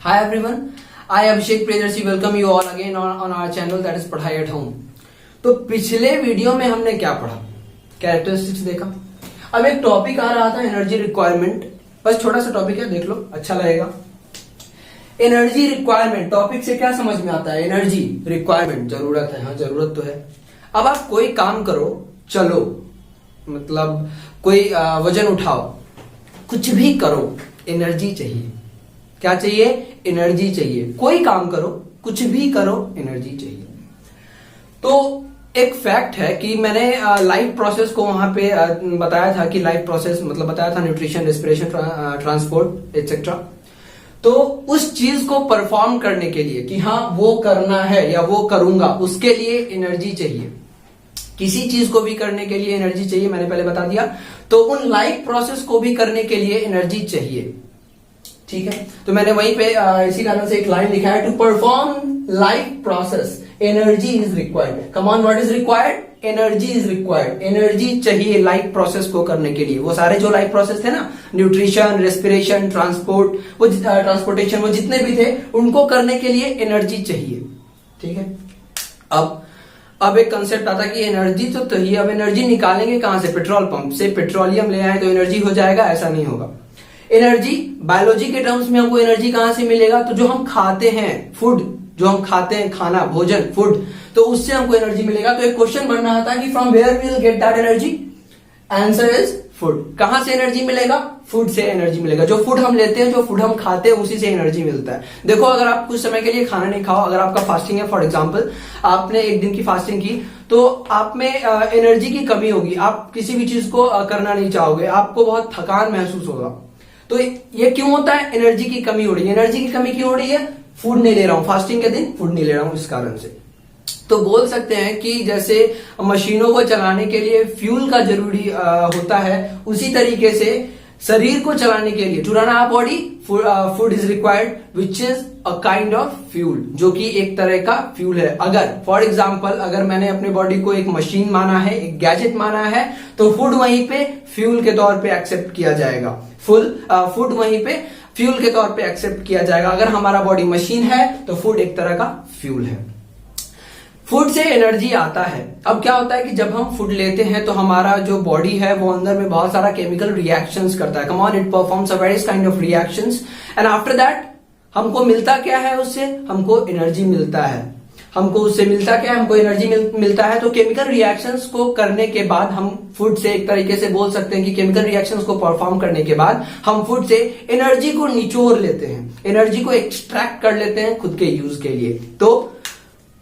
Hi everyone, I Abhishek Priyadarshi welcome you all again on our channel that is पढ़ाई at home। तो पिछले video में हमने क्या पढ़ा, कैरेक्टरिस्टिक्स देखा। अब एक टॉपिक आ रहा था एनर्जी रिक्वायरमेंट, बस छोटा सा टॉपिक है, देख लो अच्छा लगेगा। एनर्जी रिक्वायरमेंट टॉपिक से क्या समझ में आता है? एनर्जी रिक्वायरमेंट जरूरत है, हाँ जरूरत तो है। अब आप कोई काम करो, चलो मतलब कोई वजन उठाओ, कुछ भी करो, एनर्जी चाहिए। क्या चाहिए? एनर्जी चाहिए। कोई काम करो, कुछ भी करो, एनर्जी चाहिए। तो एक फैक्ट है कि मैंने लाइफ प्रोसेस को वहां पे बताया था कि लाइफ प्रोसेस मतलब बताया था न्यूट्रिशन, रेस्पिरेशन, ट्रांसपोर्ट एटसेट्रा। तो उस चीज को परफॉर्म करने के लिए कि हाँ वो करना है या वो करूंगा, उसके लिए एनर्जी चाहिए। किसी चीज को भी करने के लिए एनर्जी चाहिए, मैंने पहले बता दिया। तो उन लाइफ प्रोसेस को भी करने के लिए एनर्जी चाहिए, ठीक है। तो मैंने वहीं पे इसी कारण से एक लाइन लिखा है, to perform life process energy is required. Come on, what is required? Energy is required. Energy चाहिए लाइफ प्रोसेस को करने के लिए। वो सारे जो लाइफ प्रोसेस थे ना, न्यूट्रिशन, रेस्पिरेशन, ट्रांसपोर्ट, वो ट्रांसपोर्टेशन, वो जितने भी थे, उनको करने के लिए एनर्जी चाहिए, ठीक है। अब एक कंसेप्ट आता कि एनर्जी तो चाहिए, अब एनर्जी निकालेंगे कहां से? पेट्रोल पंप से पेट्रोलियम ले आए तो एनर्जी हो जाएगा? ऐसा नहीं होगा। एनर्जी बायोलॉजी के टर्म्स में हमको एनर्जी कहां से मिलेगा? तो जो हम खाते हैं, फूड जो हम खाते हैं, खाना, भोजन, फूड, तो उससे हमको एनर्जी मिलेगा। तो एक क्वेश्चन बन रहा था कि from where we will get that energy? Answer is food. कहां से एनर्जी मिलेगा? फूड से एनर्जी मिलेगा। जो फूड हम लेते हैं, जो फूड हम खाते हैं, उसी से एनर्जी मिलता है। देखो, अगर आप कुछ समय के लिए खाना नहीं खाओ, अगर आपका फास्टिंग है, फॉर एग्जांपल आपने एक दिन की फास्टिंग की, तो आप में एनर्जी की कमी होगी, आप किसी भी चीज को करना नहीं चाहोगे, आपको बहुत थकान महसूस होगा। तो ये क्यों होता है? एनर्जी की कमी हो रही है। एनर्जी की कमी क्यों हो रही है? फूड नहीं ले रहा हूं, फास्टिंग के दिन फूड नहीं ले रहा हूं, इस कारण से। तो बोल सकते हैं कि जैसे मशीनों को चलाने के लिए फ्यूल का जरूरी होता है, उसी तरीके से शरीर को चलाने के लिए, to run our body, food is required which is a kind of fuel, जो कि एक तरह का फ्यूल है। अगर फॉर एग्जांपल अगर मैंने अपने बॉडी को एक मशीन माना है, एक गैजेट माना है, तो फूड वहीं पे फ्यूल के तौर पे एक्सेप्ट किया जाएगा। फूड वहीं पे फ्यूल के तौर पे एक्सेप्ट किया जाएगा। अगर हमारा बॉडी मशीन है तो फूड एक तरह का फ्यूल है। फूड से एनर्जी आता है। अब क्या होता है कि जब हम फूड लेते हैं तो हमारा जो बॉडी है वो अंदर में बहुत सारा केमिकल रिएक्शंस करता है। Come on, it performs a various kind of reactions and after that हमको मिलता क्या है? उससे हमको एनर्जी मिलता है। हमको उससे मिलता क्या है? हमको एनर्जी मिलता है। तो केमिकल रिएक्शंस को करने के बाद हम फूड से, एक तरीके से बोल सकते हैं कि केमिकल रिएक्शंस को परफॉर्म करने के बाद हम फूड से एनर्जी को निचोड़ लेते हैं, एनर्जी को एक्सट्रैक्ट कर लेते हैं खुद के यूज के लिए। तो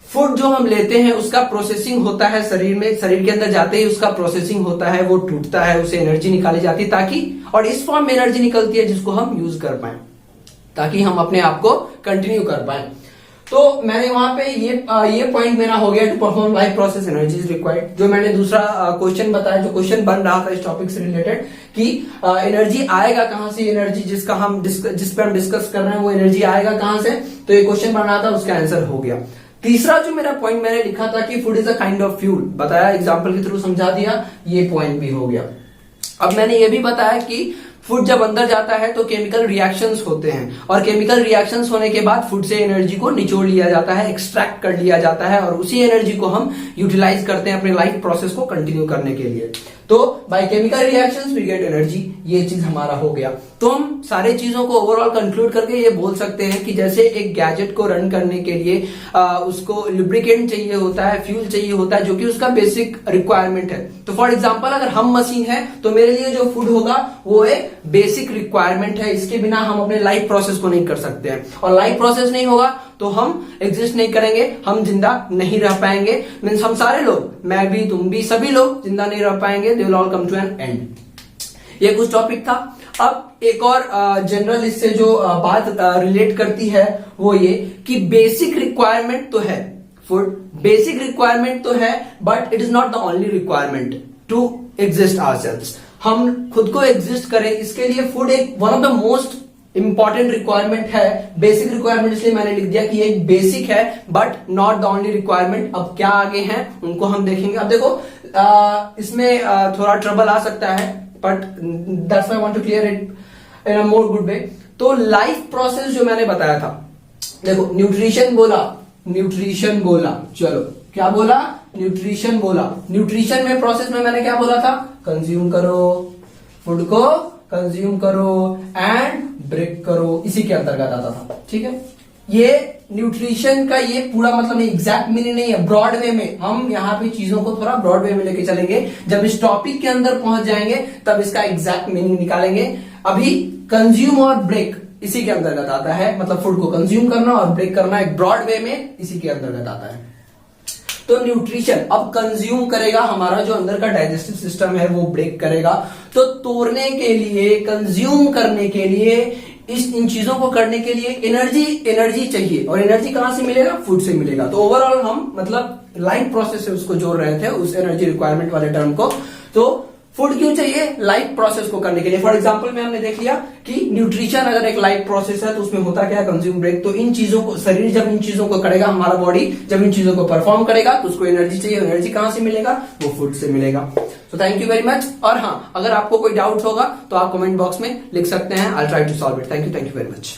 फूड जो हम लेते हैं उसका प्रोसेसिंग होता है शरीर में, शरीर के अंदर जाते ही उसका प्रोसेसिंग होता है, वो टूटता है, उसे एनर्जी निकाली जाती है, ताकि, और इस फॉर्म में एनर्जी निकलती है जिसको हम यूज कर पाए, ताकि हम अपने आप को कंटिन्यू कर पाए। तो मैंने वहां पे ये पॉइंट मेरा हो गया, to perform life process energy is required. जो मैंने दूसरा क्वेश्चन बताया, जो क्वेश्चन बन रहा था इस टॉपिक से रिलेटेड कि एनर्जी आएगा कहां से, एनर्जी जिस पे हम डिस्कस कर रहे हैं वो एनर्जी आएगा कहां से, तो ये क्वेश्चन बन रहा था, उसका आंसर हो गया। तीसरा जो मेरा पॉइंट मैंने लिखा था कि food is a kind of fuel, बताया, एग्जाम्पल के थ्रू समझा दिया, ये पॉइंट भी हो गया। अब मैंने ये भी बताया कि फूड जब अंदर जाता है तो केमिकल रिएक्शंस होते हैं, और केमिकल रिएक्शंस होने के बाद फूड से एनर्जी को निचोड़ लिया जाता है, एक्सट्रैक्ट कर लिया जाता है, और उसी एनर्जी को हम यूटिलाइज करते हैं अपने लाइफ प्रोसेस को कंटिन्यू करने के लिए। तो by chemical reactions we get energy, ये चीज हमारा हो गया। तो हम सारे चीजों को ओवरऑल कंक्लूड करके ये बोल सकते हैं कि जैसे एक गैजेट को रन करने के लिए उसको लुब्रिकेंट चाहिए होता है, फ्यूल चाहिए होता है, जो कि उसका बेसिक रिक्वायरमेंट है। तो फॉर एग्जांपल अगर हम मशीन है तो मेरे लिए जो फूड होगा वो एक बेसिक रिक्वायरमेंट है, इसके बिना हम अपने लाइफ प्रोसेस को नहीं कर सकते हैं, और लाइफ प्रोसेस नहीं होगा तो हम एग्जिस्ट नहीं करेंगे, हम जिंदा नहीं रह पाएंगे। मीन्स हम सारे लोग, मैं भी, तुम भी, सभी लोग जिंदा नहीं रह पाएंगे, they will all come to an end. ये कुछ टॉपिक था। अब एक और जनरल इससे जो बात रिलेट करती है वो ये कि बेसिक रिक्वायरमेंट तो है, फूड बेसिक रिक्वायरमेंट तो है, but it is not the only requirement to exist ourselves. हम खुद को एग्जिस्ट करें, इसके लिए फूड एक one of the most important requirement है। बेसिक रिक्वायरमेंट इसलिए मैंने लिख दिया कि ये बेसिक है, but not the only requirement. अब क्या आगे हैं उनको हम देखेंगे। अब देखो, इसमें थोड़ा ट्रबल आ सकता है, but that's why I want to clear it in a more good way. तो लाइफ प्रोसेस जो मैंने बताया था, देखो न्यूट्रिशन बोला, चलो क्या बोला, न्यूट्रिशन बोला। न्यूट्रिशन में प्रोसेस में मैंने क्या बोला था, कंज्यूम करो, फूड को कंज्यूम करो एंड ब्रेक करो, इसी के अंतर्गत आता था। ठीक है, ये न्यूट्रिशन का ये पूरा मतलब नहीं, एग्जैक्ट मीनिंग नहीं है, ब्रॉड वे में हम यहाँ पे चीजों को थोड़ा ब्रॉड वे में लेके चलेंगे। जब इस टॉपिक के अंदर पहुंच जाएंगे तब इसका एग्जैक्ट मीनिंग निकालेंगे। अभी कंज्यूम और ब्रेक इसी के अंतर्गत आता है, मतलब फूड को कंज्यूम करना और ब्रेक करना एक ब्रॉड वे में इसी के अंतर्गत आता है। तो न्यूट्रिशन अब कंज्यूम करेगा, हमारा जो अंदर का डाइजेस्टिव सिस्टम है वो ब्रेक करेगा। तो तोड़ने के लिए, कंज्यूम करने के लिए, इन चीजों को करने के लिए एनर्जी चाहिए, और एनर्जी कहां से मिलेगा, फूड से मिलेगा। तो ओवरऑल हम मतलब लाइफ प्रोसेस से उसको जोड़ रहे थे, उस एनर्जी रिक्वायरमेंट वाले टर्म को। तो फूड क्यों चाहिए, लाइफ प्रोसेस को करने के लिए। फॉर एग्जांपल में हमने देख लिया कि न्यूट्रिशन अगर एक लाइफ प्रोसेस है तो उसमें होता क्या है, कंज्यूम ब्रेक। तो इन चीजों को शरीर जब इन चीजों को करेगा, हमारा बॉडी जब इन चीजों को परफॉर्म करेगा तो उसको एनर्जी चाहिए। एनर्जी कहां से मिलेगा, वो फूड से मिलेगा। तो थैंक यू वेरी मच। और हाँ, अगर आपको कोई डाउट होगा तो आप कमेंट बॉक्स में लिख सकते हैं, I try to solve it. Thank you very much.